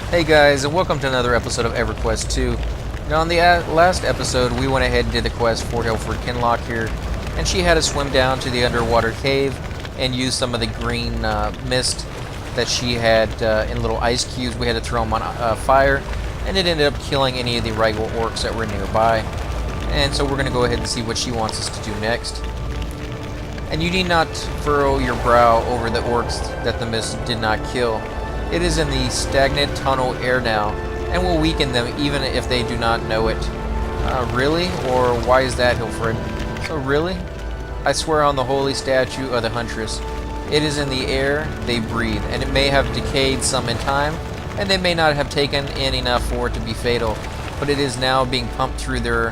Hey guys, and welcome to another episode of EverQuest 2. Now, on the last episode, we went ahead and did the quest for Hillfred Kinloch here, and she had us swim down to the underwater cave and use some of the green mist that she had in little ice cubes. We had to throw them on fire, and it ended up killing any of the rival orcs that were nearby. And so we're going to go ahead and see what she wants us to do next. And you need not furrow your brow over the orcs that the mist did not kill. It is in the stagnant tunnel air now, and will weaken them even if they do not know it. Really? Or why is that, Hillfred? So really? I swear on the holy statue of the huntress. It is in the air they breathe, and it may have decayed some in time, and they may not have taken in enough for it to be fatal, but it is now being pumped through their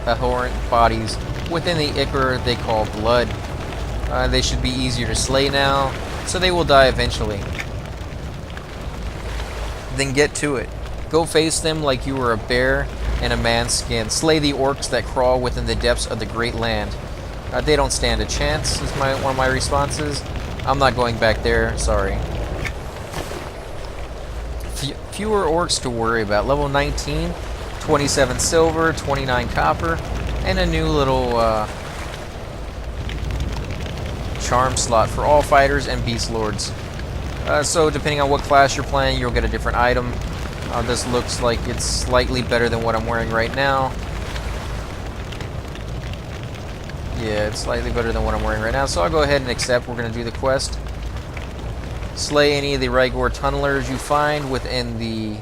abhorrent bodies within the ichor they call blood. They should be easier to slay now, so they will die eventually. Then get to it. Go face them like you were a bear in a man's skin. Slay the orcs that crawl within the depths of the great land. They don't stand a chance, is one of my responses. I'm not going back there, sorry. Fewer orcs to worry about. Level 19, 27 silver, 29 copper, and a new little charm slot for all fighters and beast lords. So depending on what class you're playing, you'll get a different item. This looks like it's slightly better than what I'm wearing right now. Yeah, it's slightly better than what I'm wearing right now, so I'll go ahead and accept. We're going to do the quest. Slay any of the Rigor tunnelers you find within the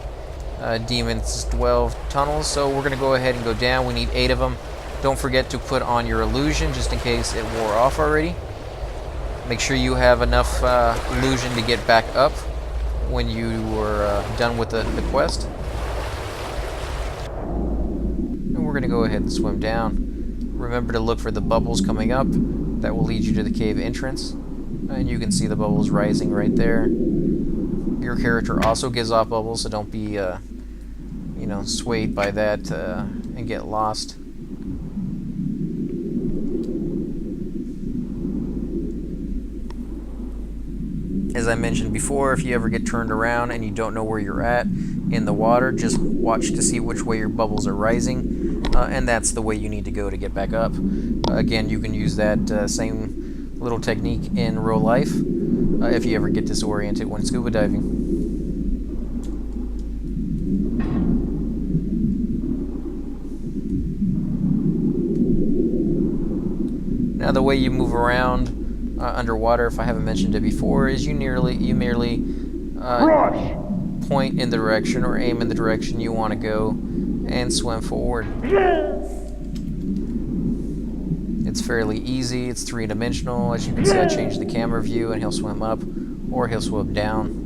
Demon's Dwell tunnels. So we're going to go ahead and go down. We need 8 of them. Don't forget to put on your illusion just in case it wore off already. Make sure you have enough illusion to get back up when you were done with the quest. And we're going to go ahead and swim down. Remember to look for the bubbles coming up. That will lead you to the cave entrance. And you can see the bubbles rising right there. Your character also gives off bubbles, so don't be swayed by that and get lost. As I mentioned before, if you ever get turned around and you don't know where you're at in the water, just watch to see which way your bubbles are rising, and that's the way you need to go to get back up. Again, you can use that same little technique in real life if you ever get disoriented when scuba diving. Now, the way you move around underwater, if I haven't mentioned it before, is you merely point in the direction or aim in the direction you want to go and swim forward. It's fairly easy. It's 3-dimensional. As you can see, I changed the camera view and he'll swim up or he'll swim down.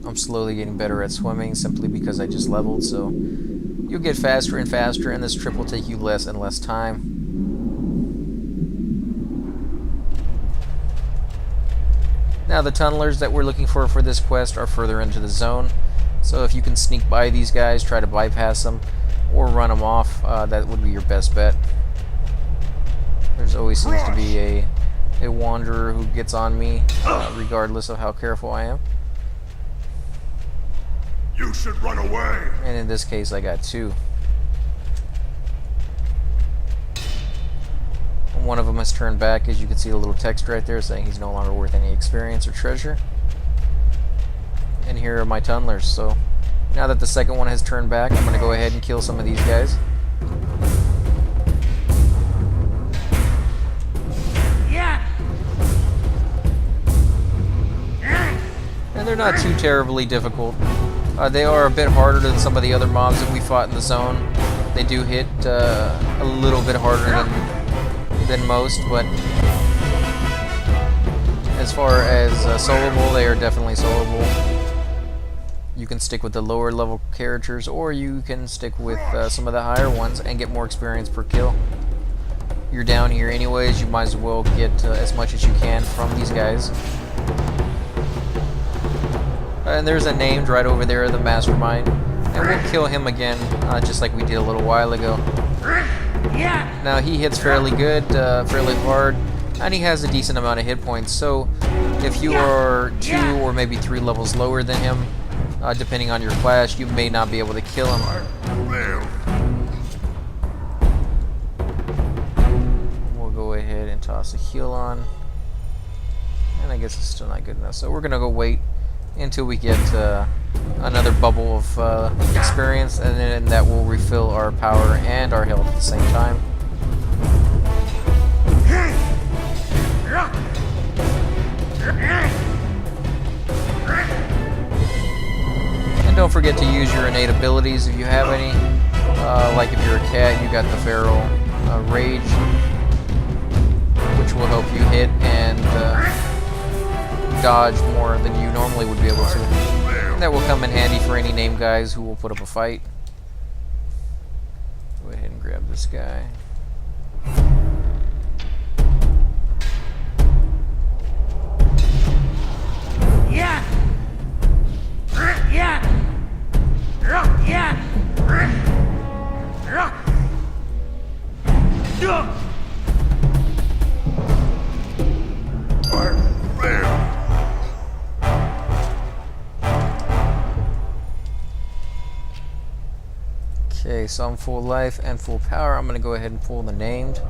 I'm slowly getting better at swimming simply because I just leveled, so you'll get faster and faster, and this trip will take you less and less time. Now, the tunnelers that we're looking for this quest are further into the zone, so if you can sneak by these guys, try to bypass them, or run them off, that would be your best bet. There's always seems to be a wanderer who gets on me, regardless of how careful I am. You should run away! And in this case, I got 2. One of them has turned back, as you can see the little text right there saying he's no longer worth any experience or treasure. And here are my tunnelers. So now that the second one has turned back, I'm going to go ahead and kill some of these guys. And they're not too terribly difficult. They are a bit harder than some of the other mobs that we fought in the zone. They do hit a little bit harder than most, but as far as soloable, they are definitely soloable. You can stick with the lower level characters, or you can stick with some of the higher ones and get more experience per kill. You're down here anyways, you might as well get as much as you can from these guys. And there's a named right over there, the mastermind. And we'll kill him again, just like we did a little while ago. Now he hits fairly good, fairly hard, and he has a decent amount of hit points, so If you are 2 or maybe 3 levels lower than him, depending on your class, you may not be able to kill him. We'll go ahead and toss a heal on. And I guess it's still not good enough. So we're going to go wait until we get another bubble of experience, and then that will refill our power and our health at the same time. And don't forget to use your innate abilities if you have any. Like if you're a cat, you got the feral rage, which will help you hit and dodge more than you normally would be able to. And that will come in handy for any named guys who will put up a fight. Go ahead and grab this guy. Yeah. Yeah. Yeah. Okay, so I'm full life and full power. I'm going to go ahead and pull the named.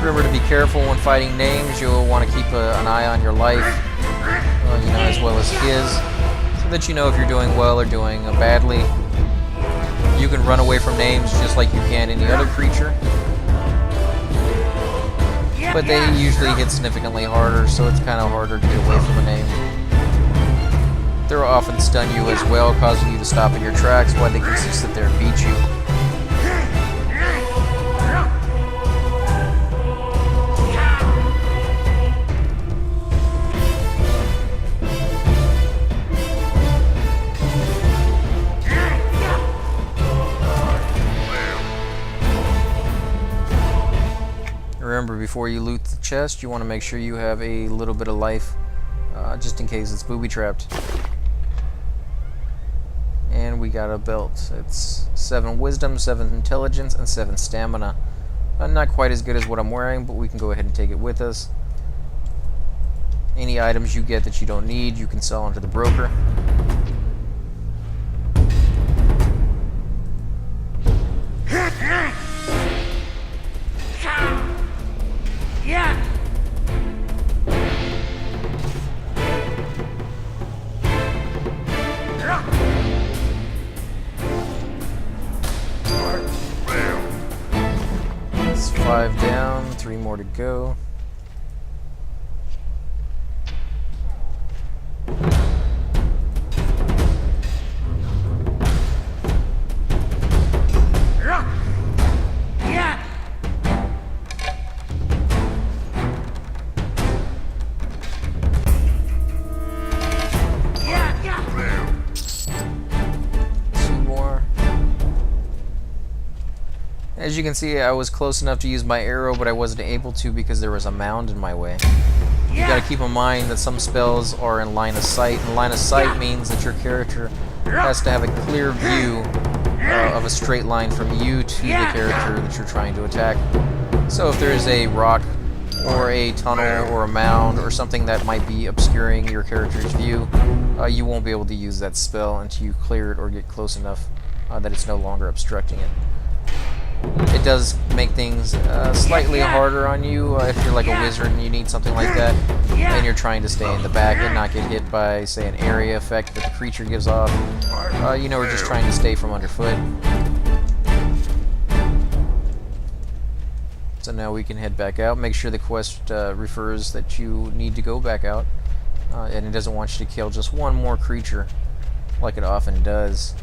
Remember to be careful when fighting names. You'll want to keep an eye on your life, you know, as well as his, so that you know if you're doing well or doing badly. You can run away from names just like you can any other creature, but they usually hit significantly harder, so it's kind of harder to get away from a name. They'll often stun you as well, causing you to stop in your tracks while they can just sit there and beat you. Remember, before you loot the chest, you want to make sure you have a little bit of life, just in case it's booby-trapped. And we got a belt. It's 7 wisdom, 7 intelligence, and 7 stamina. Not quite as good as what I'm wearing, but we can go ahead and take it with us. Any items you get that you don't need, you can sell onto the broker. Yeah. It's 5 down, 3 more to go. As you can see, I was close enough to use my arrow, but I wasn't able to because there was a mound in my way. You gotta keep in mind that some spells are in line of sight, and line of sight means that your character has to have a clear view of a straight line from you to the character that you're trying to attack. So if there is a rock or a tunnel or a mound or something that might be obscuring your character's view, you won't be able to use that spell until you clear it or get close enough that it's no longer obstructing it. It does make things slightly harder on you if you're like a wizard and you need something like that, and you're trying to stay in the back and not get hit by, say, an area effect that the creature gives off. You know, we're just trying to stay from underfoot. So now we can head back out. Make sure the quest refers that you need to go back out, and it doesn't want you to kill just one more creature like it often does.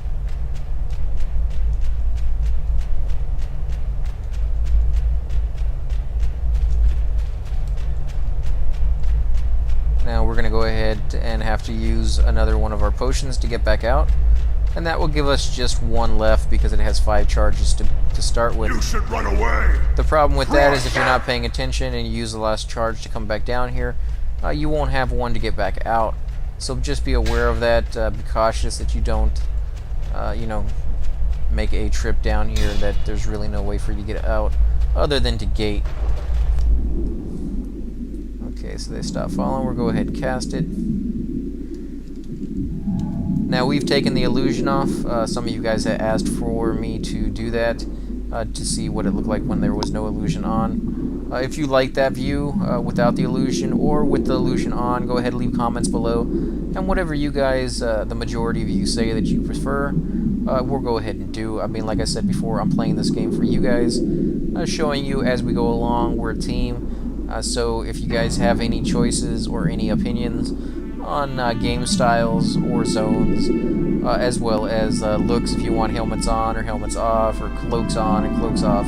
Now we're going to go ahead and have to use another one of our potions to get back out, and that will give us just 1 left because it has 5 charges to start with. You should run away. The problem with that is if you're not paying attention and you use the last charge to come back down here, you won't have 1 to get back out. So just be aware of that. Be cautious that you don't, you know, make a trip down here that there's really no way for you to get out other than to gate. Okay, so they stop following. We'll go ahead and cast it. Now we've taken the illusion off. Some of you guys had asked for me to do that to see what it looked like when there was no illusion on. If you like that view without the illusion or with the illusion on, go ahead and leave comments below. And whatever you guys, the majority of you say that you prefer, we'll go ahead and do. I mean, like I said before, I'm playing this game for you guys, showing you as we go along. We're a team. So if you guys have any choices or any opinions on game styles or zones, as well as looks, if you want helmets on or helmets off, or cloaks on and cloaks off,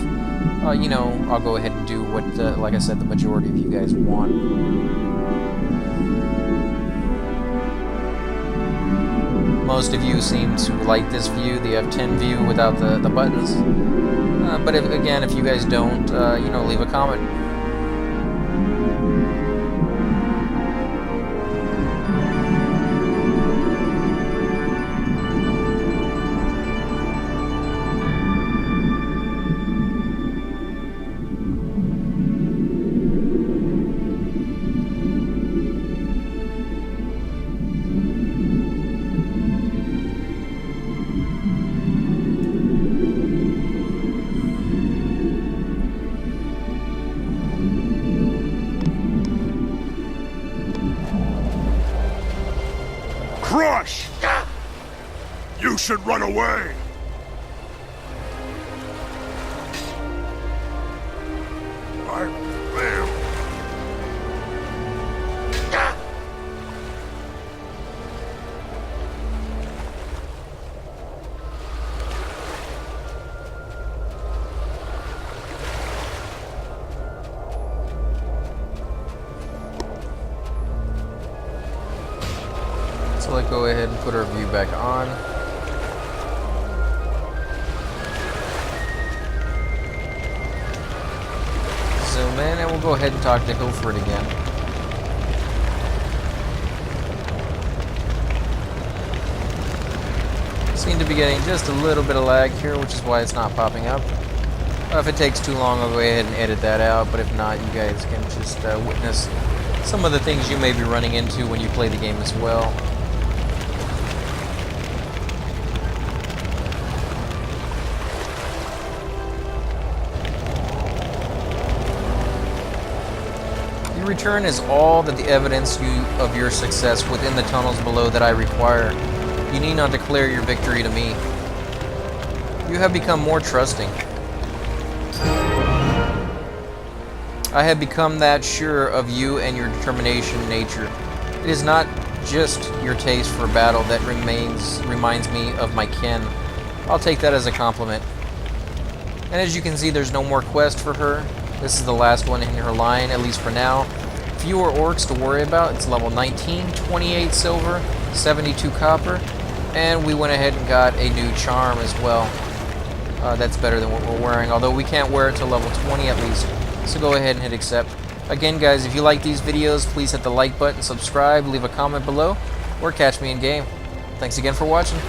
you know, I'll go ahead and do what, like I said, the majority of you guys want. Most of you seem to like this view, the F10 view without the buttons. But again, if you guys don't, you know, leave a comment. Crush! You should run away! I failed. So let's go ahead and put our view back on. Zoom in, and we'll go ahead and talk to Hillfred again. Seem to be getting just a little bit of lag here, which is why it's not popping up. If it takes too long, I'll go ahead and edit that out, but if not, you guys can just witness some of the things you may be running into when you play the game as well. Your return is all that the evidence of your success within the tunnels below that I require. You need not declare your victory to me. You have become more trusting. I have become that sure of you and your determination nature. It is not just your taste for battle that reminds me of my kin. I'll take that as a compliment. And as you can see, there's no more quest for her. This is the last one in her line, at least for now. Fewer orcs to worry about. It's level 19, 28 silver, 72 copper, and we went ahead and got a new charm as well. That's better than what we're wearing, although we can't wear it till level 20 at least. So go ahead and hit accept. Again, guys, if you like these videos, please hit the like button, subscribe, leave a comment below, or catch me in game. Thanks again for watching.